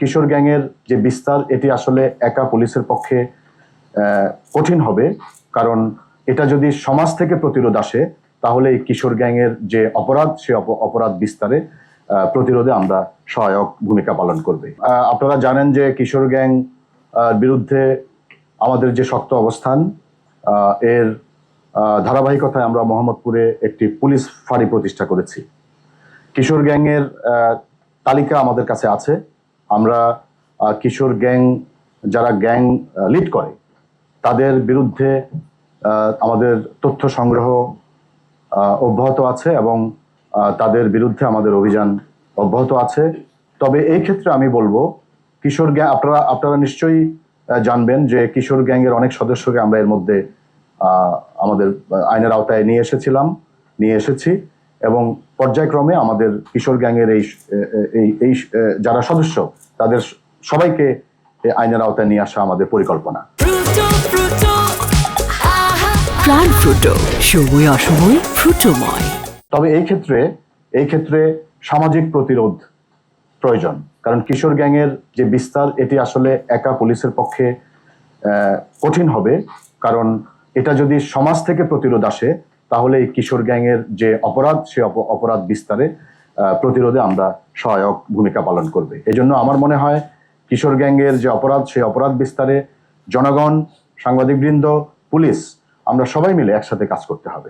কিশোর গ্যাংয়ের যে বিস্তার এটি আসলে একা পুলিশের পক্ষে কঠিন হবে, কারণ এটা যদি সমাজ থেকে প্রতিরোধ আসে তাহলে এই কিশোর গ্যাংয়ের যে অপরাধ সে অপরাধ বিস্তারে প্রতিরোধে আমরা সহায়ক ভূমিকা পালন করবে। আপনারা জানেন যে কিশোর গ্যাং বিরুদ্ধে আমাদের যে শক্ত অবস্থান, এর ধারাবাহিকতায় আমরা মোহাম্মদপুরে একটি পুলিশ ফাঁড়ি প্রতিষ্ঠা করেছি। কিশোর গ্যাংয়ের তালিকা আমাদের কাছে আছে। আমরা কিশোর গ্যাং যারা গ্যাং লিড করে তাদের বিরুদ্ধে আমাদের তথ্য সংগ্রহ অব্যাহত আছে এবং তাদের বিরুদ্ধে আমাদের অভিযান অব্যাহত আছে। তবে এই ক্ষেত্রে আমি বলবো, কিশোর গ্যাং আপনারা নিশ্চয়ই জানবেন যে কিশোর গ্যাংয়ের অনেক সদস্যকে আমরা এর মধ্যে আমাদের আইনের আওতায় নিয়ে এসেছি এবং পর্যায়ক্রমে আমাদের কিশোর গ্যাংয়ের এই যারা সদস্য তাদের সবাইকে আইনের আওতায় নিয়ে আসা আমাদের পরিকল্পনা। প্রাণ ফ্রুটো, সময় অসময় ফ্রুটোময়। তবে এই ক্ষেত্রে সামাজিক প্রতিরোধ প্রয়োজন, কারণ কিশোর গ্যাংয়ের যে বিস্তার এটি আসলে একা পুলিশের পক্ষে কঠিন হবে, কারণ এটা যদি সমাজ থেকে প্রতিরোধ আসে তাহলে এই কিশোর গ্যাংয়ের যে অপরাধ সে অপরাধ বিস্তারে প্রতিরোধে আমরা সহায়ক ভূমিকা পালন করবে। এজন্য আমার মনে হয় কিশোর গ্যাংয়ের যে অপরাধ সেই অপরাধ বিস্তারে জনগণ, সাংবাদিকবৃন্দ, পুলিশ আমরা সবাই মিলে একসাথে কাজ করতে হবে।